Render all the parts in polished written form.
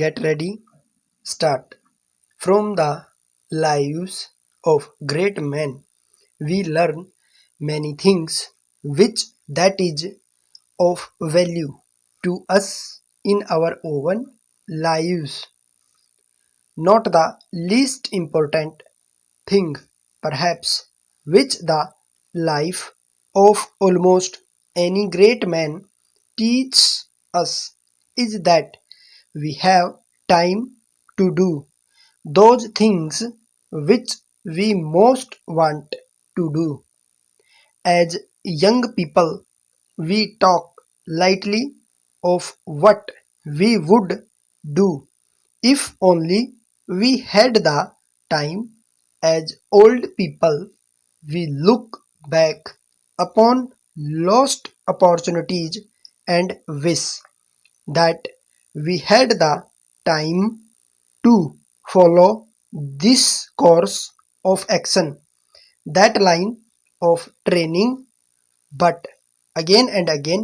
get ready, start. From the lives of great men, we learn many things which that is of value to us in our own lives. Not the least important thing, perhaps, which the life of almost any great man teaches us is that we have time to do those things which we most want to do. As young people, we talk lightly of what we would do if only we had the time. As old people, we look back upon lost opportunities and wish that we had the time to follow this course of action, that line of training. But again and again,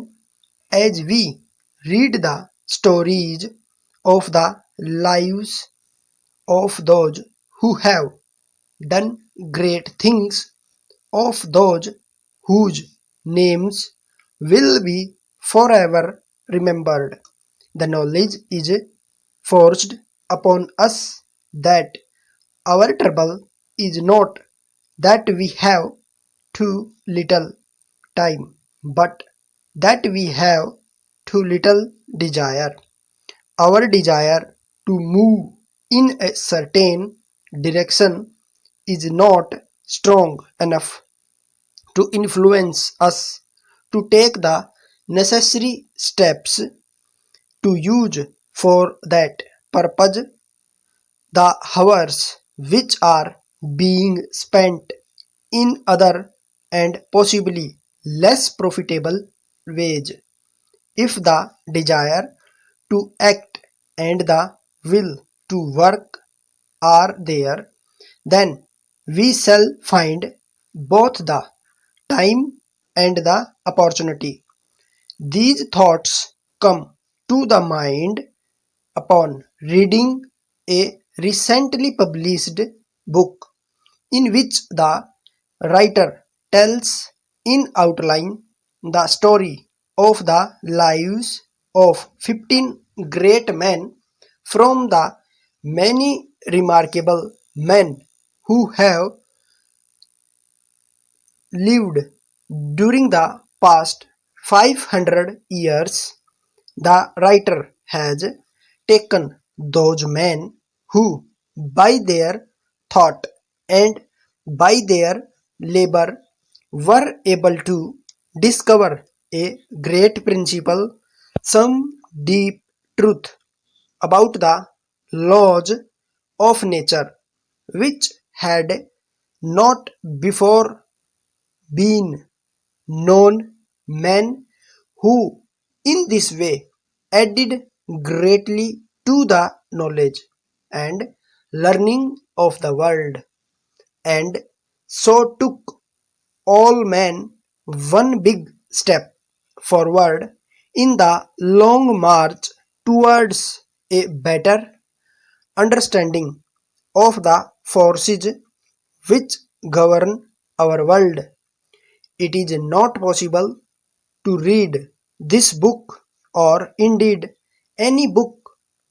as we read the stories of the lives of those who have done great things, of those whose names will be forever remembered, the knowledge is forced upon us that our trouble is not that we have too little time, but that we have too little desire. Our desire to move in a certain direction is not strong enough to influence us to take the necessary steps to use for that purpose the hours which are being spent in other and possibly less profitable ways. If the desire to act and the will to work are there, then we shall find both the time and the opportunity. These thoughts come to the mind upon reading a recently published book in which the writer tells in outline the story of the lives of 15 great men from the many remarkable men who have lived during the past 500 years. The writer has taken those men who, by their thought and by their labor, were able to discover a great principle, some deep truth about the laws of nature, which had not before been known. Men who in this way added greatly to the knowledge and learning of the world, and so took all men one big step forward in the long march towards a better understanding of the forces which govern our world. It is not possible to read this book, or indeed any book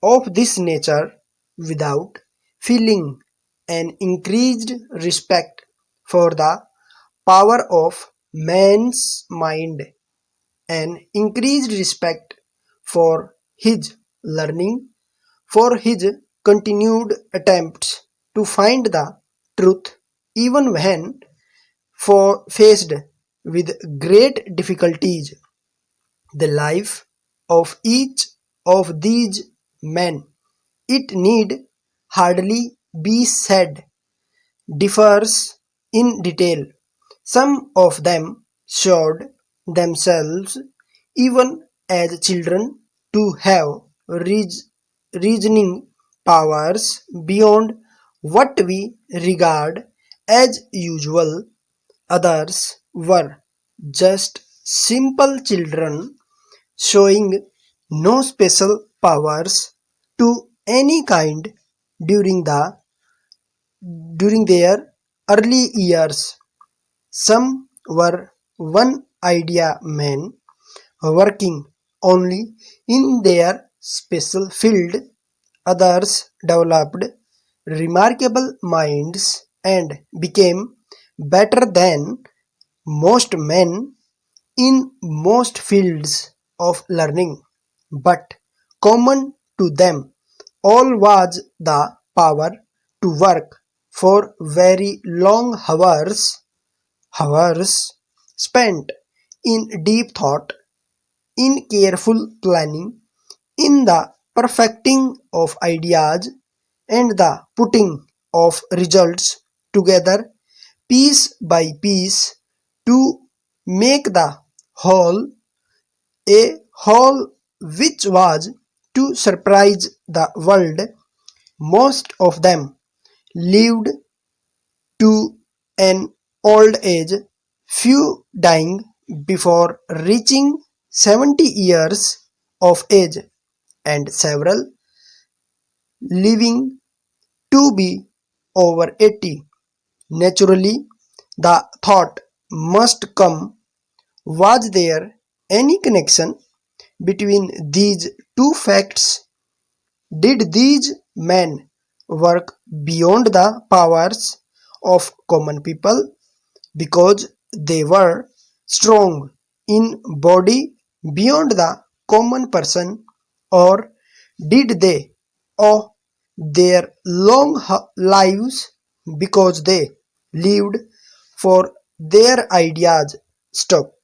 of this nature, without feeling an increased respect for the power of man's mind, an increased respect for his learning, for his continued attempts to find the truth even when faced with great difficulties. The life of each of these men, it need hardly be said, differs in detail. Some of them showed themselves even as children to have reasoning powers beyond what we regard as usual. Others were just simple children showing no special powers to any kind during their early years. Some were one idea men working only in their special field. Others developed remarkable minds and became better than most men in most fields of learning. But common to them all was the power to work for very long hours spent in deep thought, in careful planning, in the perfecting of ideas, and the putting of results together piece by piece to make the whole a whole which was to surprise the world. Most of them lived to an old age, few dying before reaching 70 years of age, and several living to be over 80. Naturally, the thought must come, was there any connection between these two facts? Did these men work beyond the powers of common people because they were strong in body beyond the common person, or did they owe their long lives because they lived for their ideas stuck?